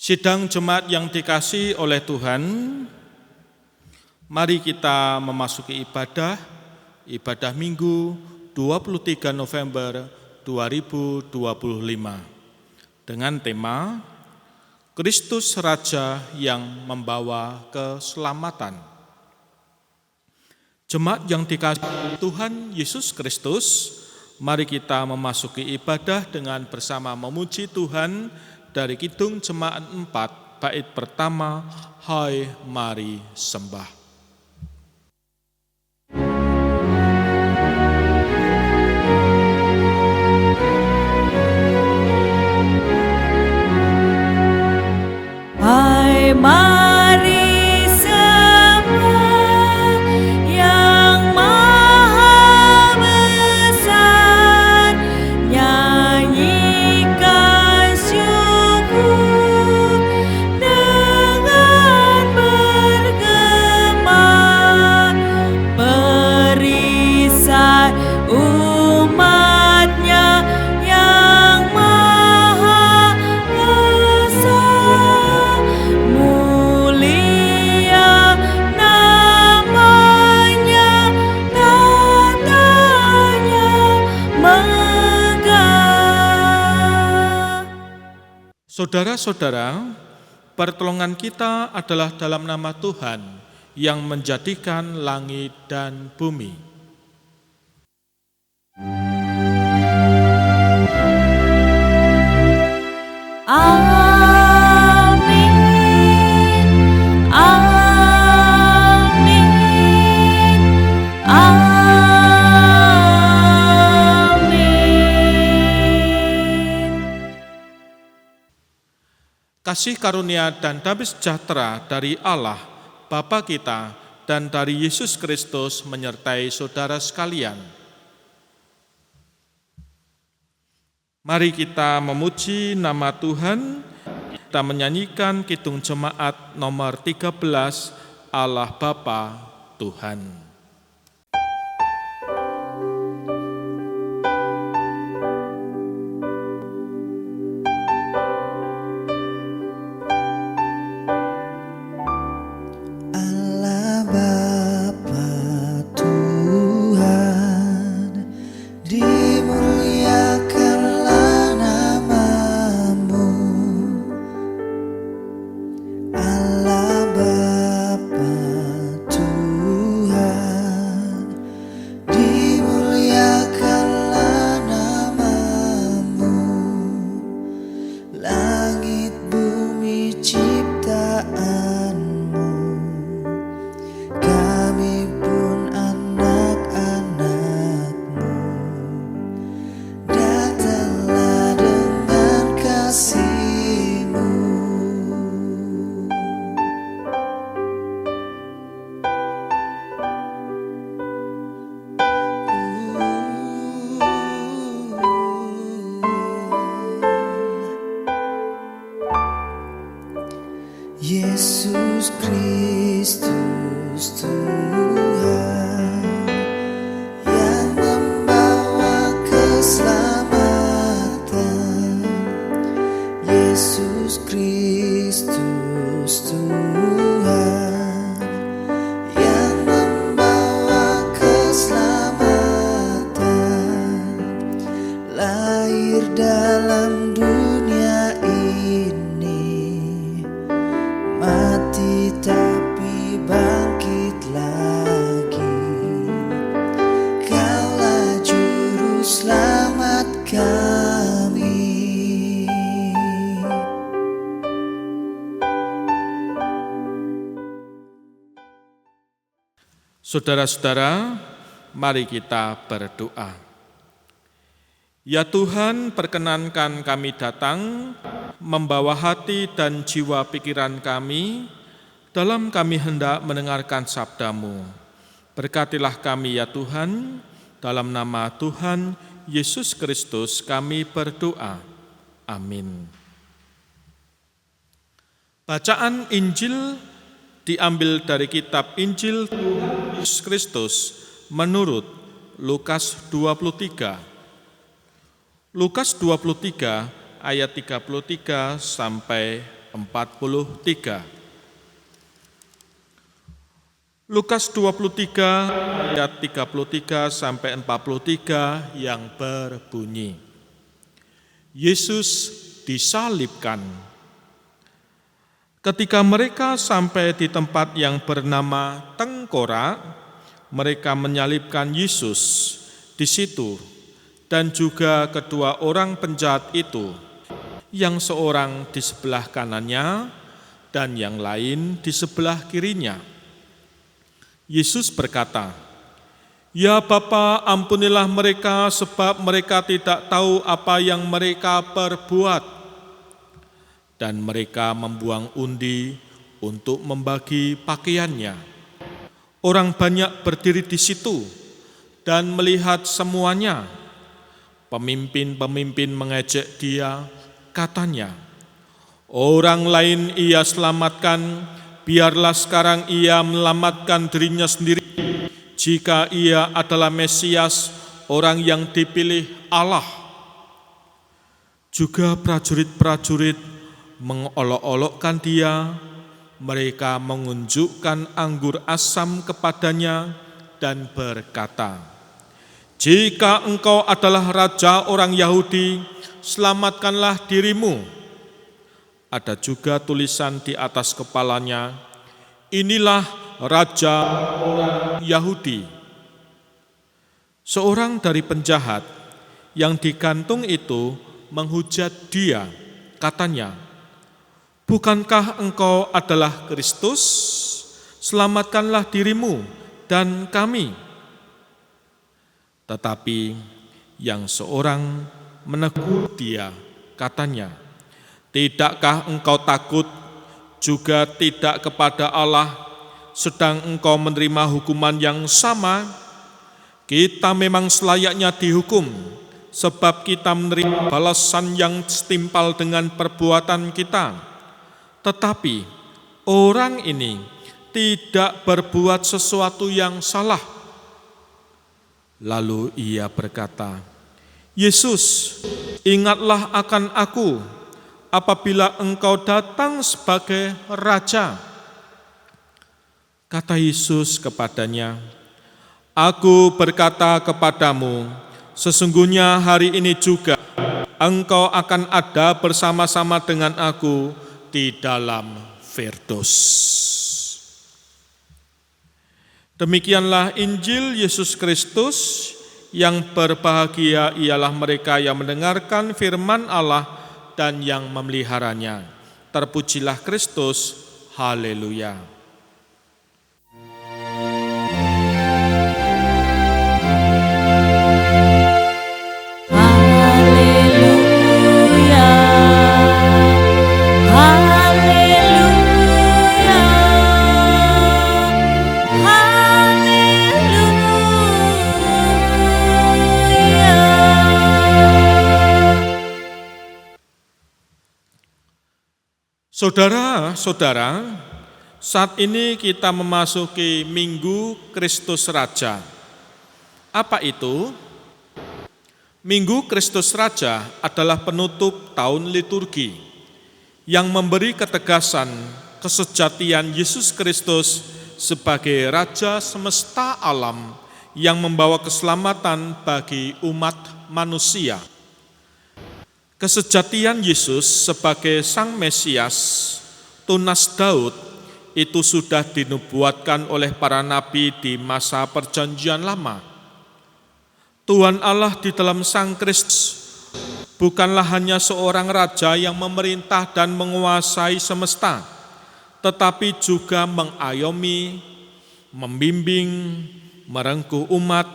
Sidang jemaat yang dikasihi oleh Tuhan, mari kita memasuki ibadah Minggu 23 November 2025 dengan tema Kristus Raja yang membawa keselamatan. Jemaat yang dikasihi Tuhan Yesus Kristus, mari kita memasuki ibadah dengan bersama memuji Tuhan dari Kidung Jemaat 4, bait pertama, Hai Mari Sembah. Hai mari sembah yang maha besar, nyanyikan syukur dengan bergema, perisai umatnya yang maha esa, mulia namanya, tatanya megah. Saudara-saudara, pertolongan kita adalah dalam nama Tuhan yang menjadikan langit dan bumi. Amin, amin, amin. Kasih karunia dan damai sejahtera dari Allah, Bapa kita, dan dari Yesus Kristus menyertai saudara sekalian. Mari kita memuji nama Tuhan, kita menyanyikan Kidung Jemaat nomor 13, Allah Bapa Tuhan. Allah Bapa Tuhan, dimuliakanlah nama-Mu. Allah Bapa Tuhan, dimuliakanlah nama-Mu. Langit bumi ciptaan-Mu, kami pun anak-anak-Mu. Datanglah dengan kasih-Mu. Yesus Kristus Tuhan yang membawa keselamatan. Yesus Kristus Tuhan yang membawa keselamatan, lahir dalam dunia ini, mati tapi bangkit lagi. Kaulah juru selamat kami. Saudara-saudara, mari kita berdoa. Ya Tuhan, perkenankan kami datang, membawa hati dan jiwa pikiran kami, dalam kami hendak mendengarkan sabda-Mu. Berkatilah kami ya Tuhan, dalam nama Tuhan Yesus Kristus kami berdoa. Amin. Bacaan Injil diambil dari kitab Injil Yesus Kristus menurut Lukas 23. Lukas 23 ayat 33 sampai 43. Lukas 23 ayat 33 sampai 43 yang berbunyi, Yesus disalibkan. Ketika mereka sampai di tempat yang bernama Tengkorak, mereka menyalibkan Yesus di situ dan juga kedua orang penjahat itu, yang seorang di sebelah kanannya dan yang lain di sebelah kirinya. Yesus berkata, "Ya Bapa, ampunilah mereka sebab mereka tidak tahu apa yang mereka perbuat." Dan mereka membuang undi untuk membagi pakaiannya. Orang banyak berdiri di situ dan melihat semuanya. Pemimpin-pemimpin mengejek dia, katanya, "Orang lain ia selamatkan, biarlah sekarang ia menyelamatkan dirinya sendiri. Jika ia adalah Mesias, orang yang dipilih Allah." Juga prajurit-prajurit mengolok-olokkan dia. Mereka mengunjukkan anggur asam kepadanya dan berkata, "Jika engkau adalah raja orang Yahudi, selamatkanlah dirimu." Ada juga tulisan di atas kepalanya, "Inilah raja orang Yahudi." Seorang dari penjahat yang digantung itu menghujat dia, katanya, "Bukankah engkau adalah Kristus? Selamatkanlah dirimu dan kami." Tetapi yang seorang menegur dia, katanya, "Tidakkah engkau takut juga tidak kepada Allah, sedang engkau menerima hukuman yang sama? Kita memang selayaknya dihukum, sebab kita menerima balasan yang setimpal dengan perbuatan kita. Tetapi orang ini tidak berbuat sesuatu yang salah." Lalu ia berkata, "Yesus, ingatlah akan aku apabila engkau datang sebagai raja." Kata Yesus kepadanya, "Aku berkata kepadamu, sesungguhnya hari ini juga engkau akan ada bersama-sama dengan aku di dalam Firdaus." Demikianlah Injil Yesus Kristus. Yang berbahagia ialah mereka yang mendengarkan firman Allah dan yang memeliharanya. Terpujilah Kristus. Haleluya. Haleluya, haleluya, haleluya. Saudara-saudara, saat ini kita memasuki Minggu Kristus Raja. Apa itu? Minggu Kristus Raja adalah penutup tahun liturgi yang memberi ketegasan kesejatian Yesus Kristus sebagai Raja semesta alam yang membawa keselamatan bagi umat manusia. Kesejatian Yesus sebagai Sang Mesias, tunas Daud, itu sudah dinubuatkan oleh para nabi di masa Perjanjian Lama. Tuhan Allah di dalam Sang Kristus bukanlah hanya seorang raja yang memerintah dan menguasai semesta, tetapi juga mengayomi, membimbing, merengkuh umat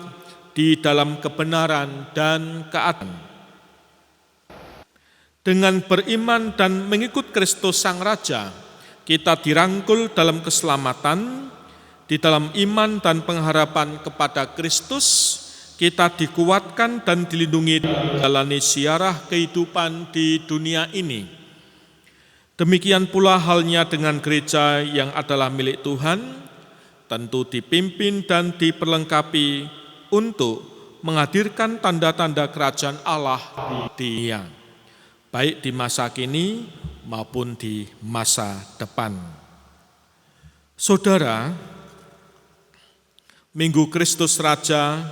di dalam kebenaran dan keadilan. Dengan beriman dan mengikut Kristus Sang Raja, kita dirangkul dalam keselamatan, di dalam iman dan pengharapan kepada Kristus. Kita dikuatkan dan dilindungi dalam menjalani siarah kehidupan di dunia ini. Demikian pula halnya dengan gereja yang adalah milik Tuhan, tentu dipimpin dan diperlengkapi untuk menghadirkan tanda-tanda kerajaan Allah di dunia, baik di masa kini maupun di masa depan. Saudara, Minggu Kristus Raja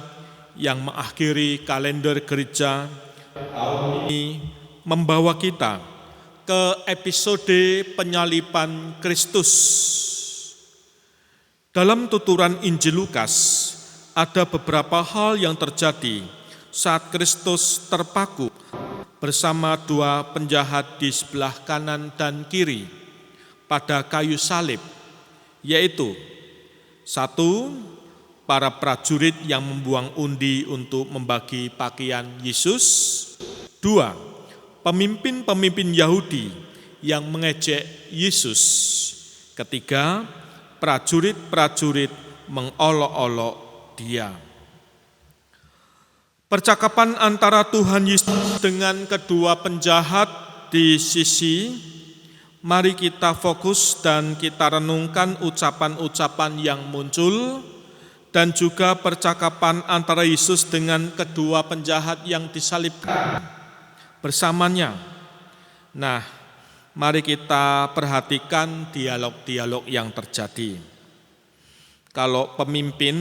yang mengakhiri kalender gereja tahun ini membawa kita ke episode penyaliban Kristus. Dalam tuturan Injil Lukas, ada beberapa hal yang terjadi saat Kristus terpaku bersama dua penjahat di sebelah kanan dan kiri pada kayu salib, yaitu satu, para prajurit yang membuang undi untuk membagi pakaian Yesus. Dua, pemimpin-pemimpin Yahudi yang mengejek Yesus. Ketiga, prajurit-prajurit mengolok-olok Dia. Percakapan antara Tuhan Yesus dengan kedua penjahat di sisi, mari kita fokus dan kita renungkan ucapan-ucapan yang muncul, dan juga percakapan antara Yesus dengan kedua penjahat yang disalibkan bersamanya. Nah, mari kita perhatikan dialog-dialog yang terjadi. Kalau pemimpin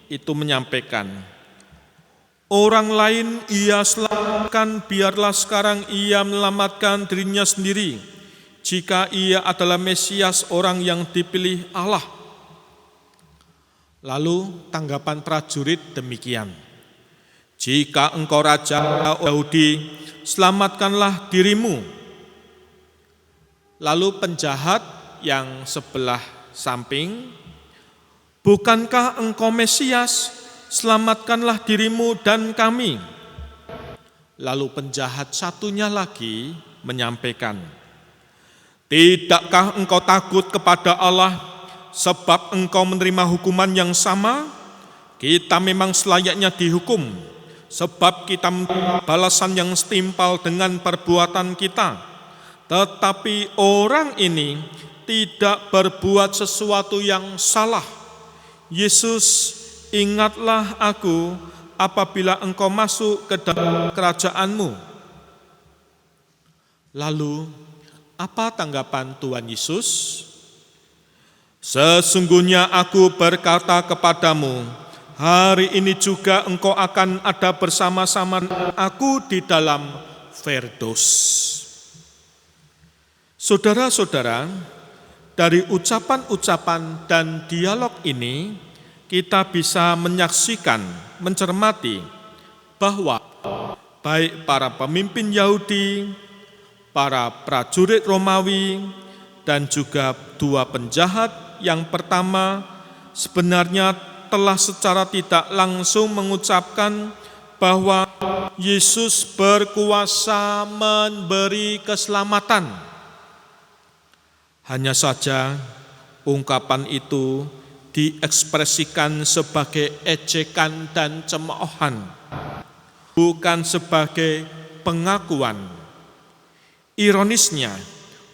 itu menyampaikan, orang lain ia selamatkan, biarlah sekarang ia menyelamatkan dirinya sendiri, jika ia adalah Mesias, orang yang dipilih Allah. Lalu tanggapan prajurit demikian, jika engkau Raja Yahudi, selamatkanlah dirimu. Lalu penjahat yang sebelah samping, bukankah engkau Mesias, selamatkanlah dirimu dan kami. Lalu penjahat satunya lagi menyampaikan, tidakkah engkau takut kepada Allah, sebab engkau menerima hukuman yang sama? Kita memang selayaknya dihukum, sebab kita menerima balasan yang setimpal dengan perbuatan kita. Tetapi orang ini tidak berbuat sesuatu yang salah. Yesus, ingatlah aku apabila engkau masuk ke dalam kerajaanmu. Lalu, apa tanggapan Tuhan Yesus? Sesungguhnya aku berkata kepadamu, hari ini juga engkau akan ada bersama-sama aku di dalam Firdaus. Saudara-saudara, dari ucapan-ucapan dan dialog ini, kita bisa menyaksikan, mencermati bahwa baik para pemimpin Yahudi, para prajurit Romawi, dan juga dua penjahat yang pertama sebenarnya telah secara tidak langsung mengucapkan bahwa Yesus berkuasa memberi keselamatan. Hanya saja ungkapan itu diekspresikan sebagai ejekan dan cemoohan, bukan sebagai pengakuan. Ironisnya,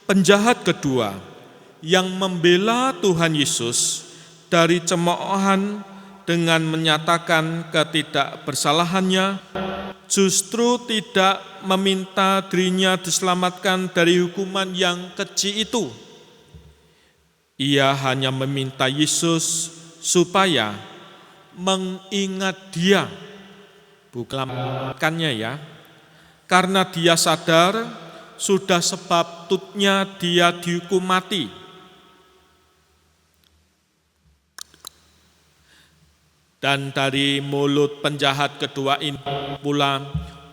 penjahat kedua yang membela Tuhan Yesus dari cemoohan dengan menyatakan ketidakbersalahannya, justru tidak meminta dirinya diselamatkan dari hukuman yang keji itu. Ia hanya meminta Yesus supaya mengingat dia, bukan melamatkannya ya, karena dia sadar sudah sepatutnya dia dihukum mati. Dan dari mulut penjahat kedua ini pula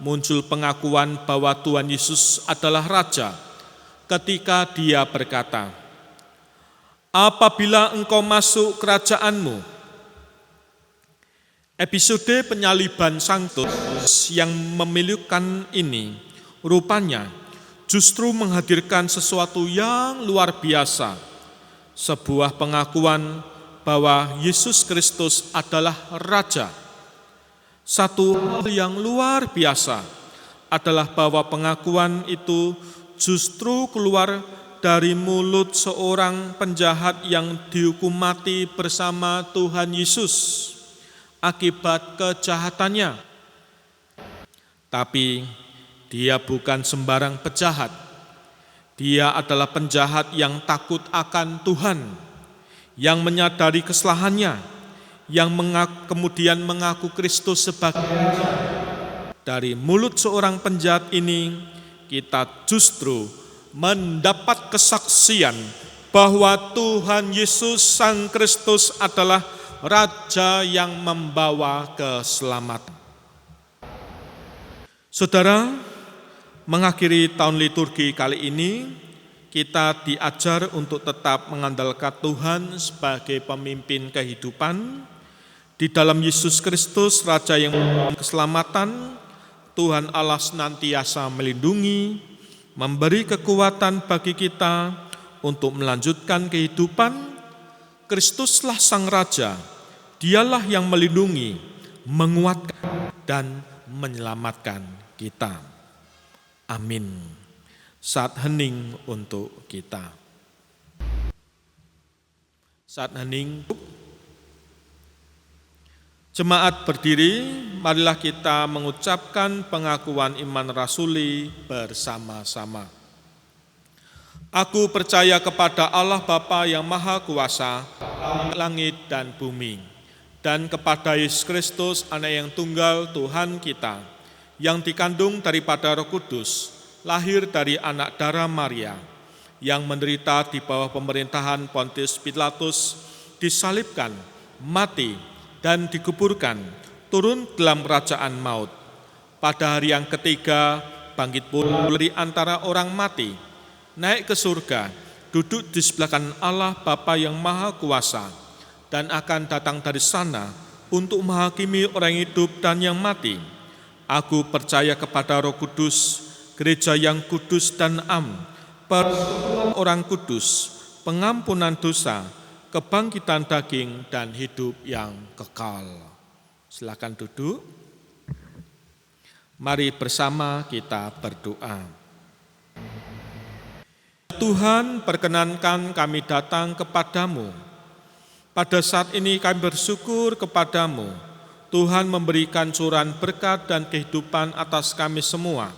muncul pengakuan bahwa Tuhan Yesus adalah Raja ketika dia berkata, apabila engkau masuk kerajaanmu. Episode penyaliban Sang Kristus yang memilukan ini rupanya justru menghadirkan sesuatu yang luar biasa, sebuah pengakuan bahwa Yesus Kristus adalah Raja. Satu hal yang luar biasa adalah bahwa pengakuan itu justru keluar dari mulut seorang penjahat yang dihukum mati bersama Tuhan Yesus akibat kejahatannya. Tapi dia bukan sembarang penjahat. Dia adalah penjahat yang takut akan Tuhan, yang menyadari kesalahannya, yang kemudian mengaku Kristus sebagai Raja. Dari mulut seorang penjahat ini, kita justru mendapat kesaksian bahwa Tuhan Yesus Sang Kristus adalah Raja yang membawa keselamatan. Saudara, mengakhiri tahun liturgi kali ini, kita diajar untuk tetap mengandalkan Tuhan sebagai pemimpin kehidupan. Di dalam Yesus Kristus, Raja yang membawa keselamatan, Tuhan Allah senantiasa melindungi, memberi kekuatan bagi kita untuk melanjutkan kehidupan. Kristuslah Sang Raja, Dialah yang melindungi, menguatkan, dan menyelamatkan kita. Amin. Saat hening untuk kita. Saat hening. Jemaat berdiri, marilah kita mengucapkan pengakuan iman rasuli bersama-sama. Aku percaya kepada Allah Bapa yang Maha Kuasa, langit dan bumi, dan kepada Yesus Kristus, Anak yang tunggal Tuhan kita, yang dikandung daripada Roh Kudus, lahir dari anak darah Maria, yang menderita di bawah pemerintahan Pontius Pilatus, disalibkan, mati, dan dikuburkan, turun dalam kerajaan maut. Pada hari yang ketiga, bangkit pula dari antara orang mati, naik ke surga, duduk di sebelah kanan Allah Bapa yang Maha Kuasa, dan akan datang dari sana untuk menghakimi orang hidup dan yang mati. Aku percaya kepada Roh Kudus, gereja yang kudus dan am, persekutuan orang kudus, pengampunan dosa, kebangkitan daging, dan hidup yang kekal. Silakan duduk. Mari bersama kita berdoa. Tuhan, perkenankan kami datang kepadamu. Pada saat ini kami bersyukur kepadamu. Tuhan memberikan curahan berkat dan kehidupan atas kami semua.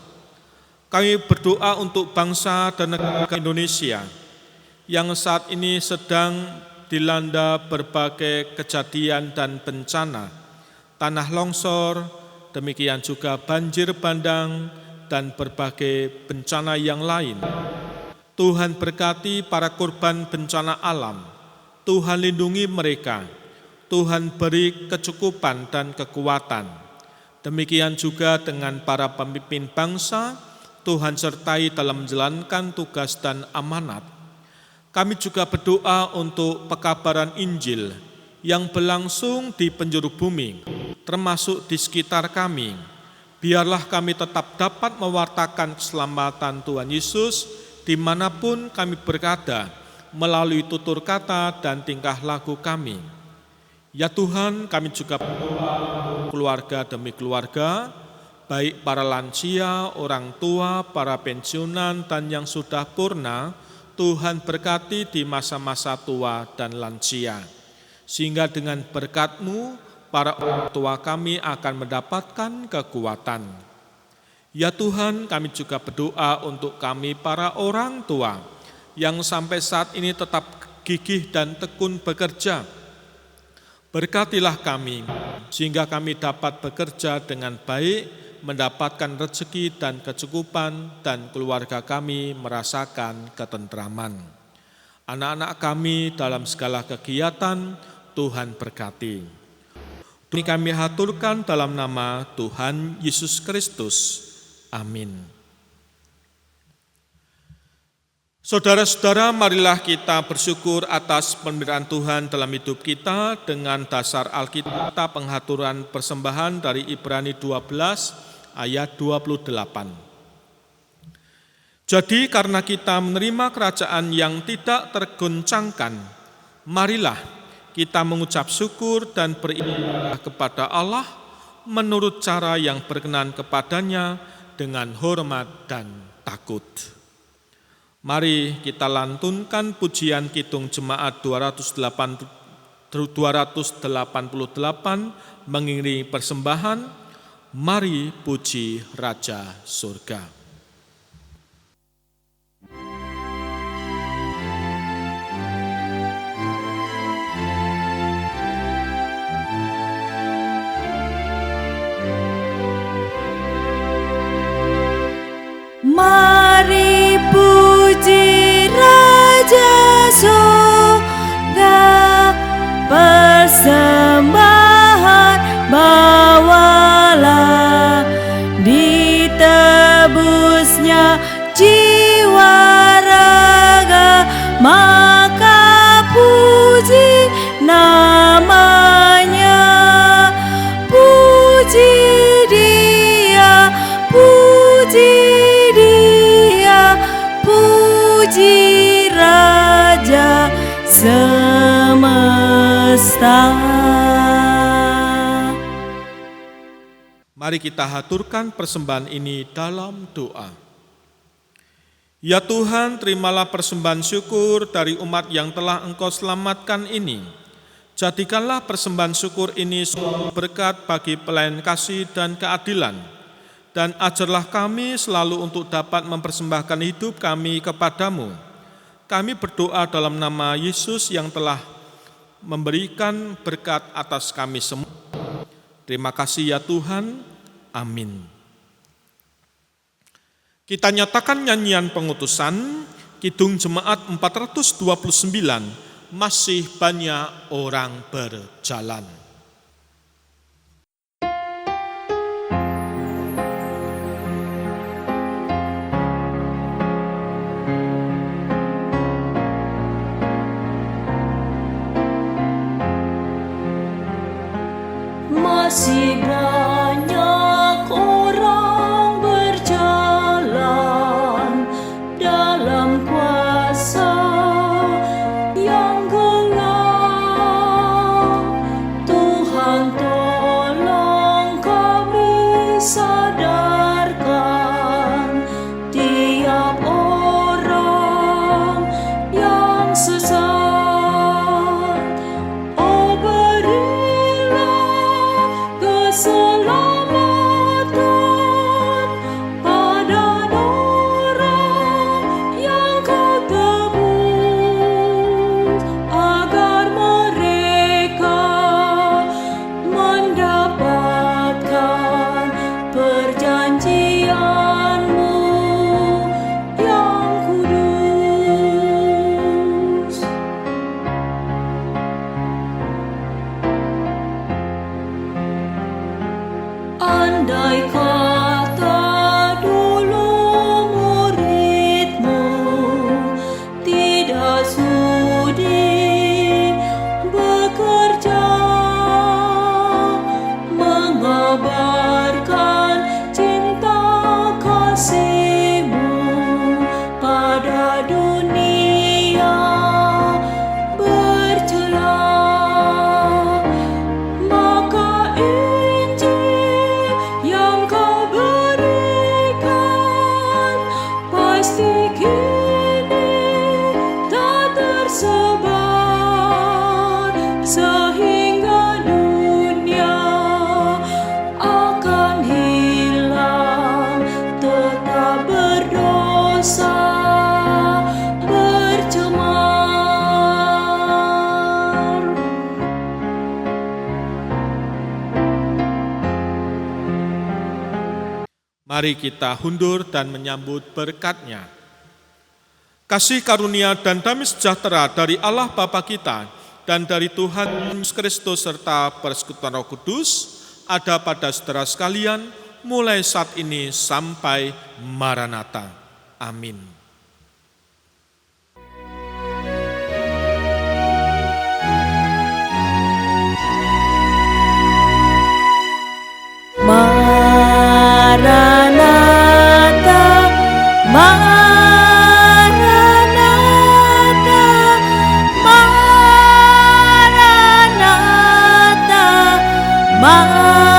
Kami berdoa untuk bangsa dan negara Indonesia yang saat ini sedang dilanda berbagai kejadian dan bencana, tanah longsor, demikian juga banjir bandang, dan berbagai bencana yang lain. Tuhan berkati para korban bencana alam, Tuhan lindungi mereka, Tuhan beri kecukupan dan kekuatan. Demikian juga dengan para pemimpin bangsa, Tuhan sertai dalam menjalankan tugas dan amanat. Kami juga berdoa untuk pekabaran Injil yang berlangsung di penjuru bumi, termasuk di sekitar kami. Biarlah kami tetap dapat mewartakan keselamatan Tuhan Yesus dimanapun kami berada, melalui tutur kata dan tingkah laku kami. Ya Tuhan, kami juga berdoa untuk keluarga demi keluarga, baik para lansia, orang tua, para pensiunan, dan yang sudah purna. Tuhan berkati di masa-masa tua dan lansia, sehingga dengan berkat-Mu, para orang tua kami akan mendapatkan kekuatan. Ya Tuhan, kami juga berdoa untuk kami para orang tua, yang sampai saat ini tetap gigih dan tekun bekerja. Berkatilah kami, sehingga kami dapat bekerja dengan baik, mendapatkan rezeki dan kecukupan, dan keluarga kami merasakan ketentraman. Anak-anak kami dalam segala kegiatan, Tuhan berkati. Ini kami haturkan dalam nama Tuhan Yesus Kristus. Amin. Saudara-saudara, marilah kita bersyukur atas pemberian Tuhan dalam hidup kita dengan dasar Alkitab penghaturan persembahan dari Ibrani 12 ayat 28. Jadi karena kita menerima kerajaan yang tidak tergoncangkan, marilah kita mengucap syukur dan beribadah kepada Allah menurut cara yang berkenan kepadanya dengan hormat dan takut. Mari kita lantunkan pujian Kidung Jemaat 288 mengiringi persembahan, Mari Puji Raja Surga. maka puji namanya. Puji dia, puji dia, puji Raja semesta. Mari kita haturkan persembahan ini dalam doa. Ya Tuhan, terimalah persembahan syukur dari umat yang telah Engkau selamatkan ini. Jadikanlah persembahan syukur ini sumber berkat bagi pelayan kasih dan keadilan. Dan ajarlah kami selalu untuk dapat mempersembahkan hidup kami kepadamu. Kami berdoa dalam nama Yesus yang telah memberikan berkat atas kami semua. Terima kasih ya Tuhan. Amin. Kita nyatakan nyanyian pengutusan, Kidung Jemaat 429, masih banyak orang berjalan. Masih banyak orang berjalan dalam kuasa yang gelap. Tuhan tolong kami sadarkan tiap orang yang sesat. Oh, berilah keselamatan pada orang yang Kau tebus, agar mereka mendapatkan perjanjian-Mu yang kudus. Andai kata dulu murid-Mu tidak sudi bekerja, mengabarkan cinta kasih-Mu pada dunia bercelah, maka Injil yang Kau berikan pasti kini tak tersebar, sehingga dunia akan hilang, tetap berdosa, bercemar. Mari kita hundur dan menyambut berkat-Nya. Kasih karunia dan damai sejahtera dari Allah Bapa kita dan dari Tuhan Yesus Kristus serta persekutuan Roh Kudus ada pada saudara sekalian mulai saat ini sampai Maranatha. Amin. Maranatha, Maranatha, Maranatha, Maranatha.